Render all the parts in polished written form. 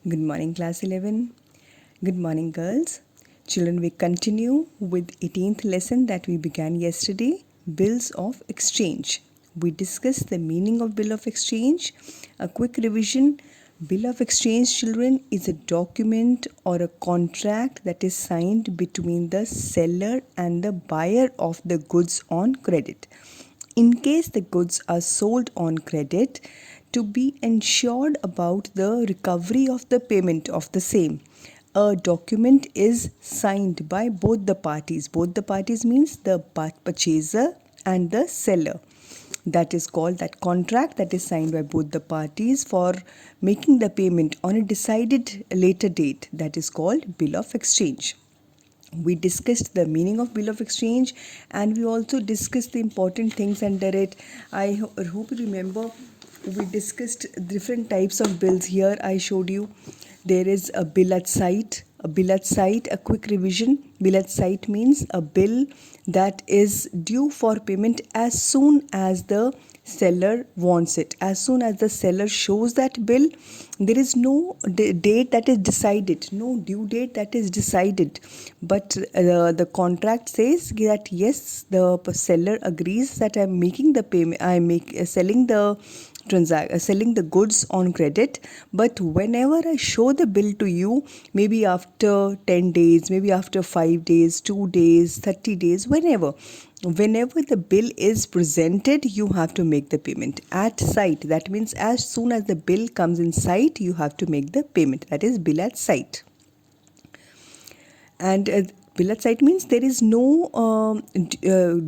Good morning, class 11. Good morning, girls. Children, we continue with 18th lesson that we began yesterday, bills of exchange. We discussed the meaning of bill of exchange. A quick revision. Bill of exchange, children, is a document or a contract that is signed between the seller and the buyer of the goods on credit. In case the goods are sold on credit, to be ensured about the recovery of the payment of the same, a document is signed by both the parties. Both the parties means the purchaser and the seller. That is called that contract that is signed by both the parties for making the payment on a decided later date. That is called bill of exchange. We discussed the meaning of bill of exchange and we also discussed the important things under it. I hope you remember we discussed different types of bills. Here I showed you there is a bill at sight. A bill at sight, a quick revision. Bill at sight means a bill that is due for payment as soon as the seller wants it. As soon as the seller shows that bill, there is no date that is decided, no due date that is decided, but the contract says that yes, the seller agrees that I am making the payment, I am selling the goods on credit, but whenever I show the bill to you, maybe after 10 days, maybe after 5 days, 2 days, 30 days, whenever the bill is presented, you have to make the payment at sight. That means as soon as the bill comes in sight, you have to make the payment. That is bill at sight. And bill at sight means there is no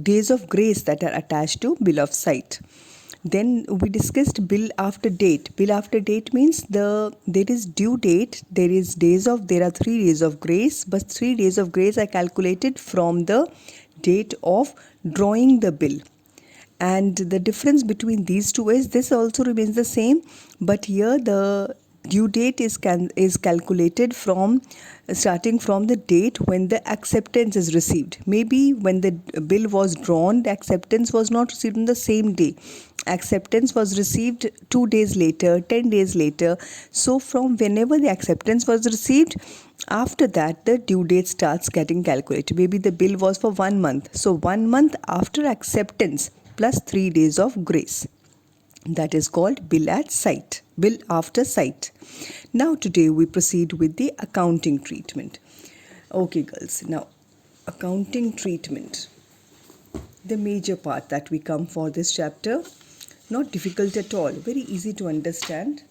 days of grace that are attached to bill of sight. Then we discussed bill after date. Bill after date means there is due date, there are 3 days of grace, but 3 days of grace are calculated from the date of drawing the bill. And the difference between these two is this also remains the same, but here the due date is calculated from starting from the date when the acceptance is received. Maybe when the bill was drawn, the acceptance was not received on the same day. Acceptance was received 2 days later, 10 days later. So from whenever the acceptance was received, after that the due date starts getting calculated. Maybe the bill was for 1 month. So 1 month after acceptance plus 3 days of grace. That is called bill at sight, bill after sight. Now today we proceed with the accounting treatment. Okay girls, now accounting treatment. The major part that we come for this chapter. Not difficult at all, very easy to understand.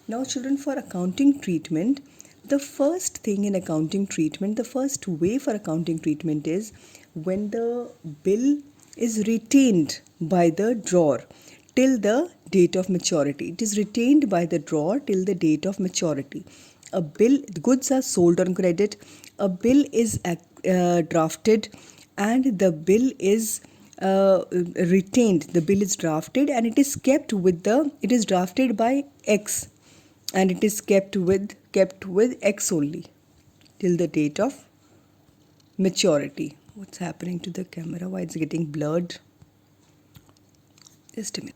Now children, for accounting treatment, the first thing in accounting treatment, the first way for accounting treatment is when the bill is retained by the drawer till the date of maturity. It is retained by the drawer till the date of maturity. A bill, goods are sold on credit, a bill is drafted and the bill is retained. The bill is drafted and it is it is drafted by X and it is kept with X only till the date of maturity. What's happening to the camera? Why it's getting blurred? Just a minute.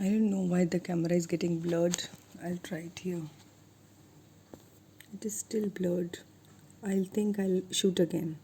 I don't know why the camera is getting blurred. I'll try it here. It is still blurred. I'll shoot again.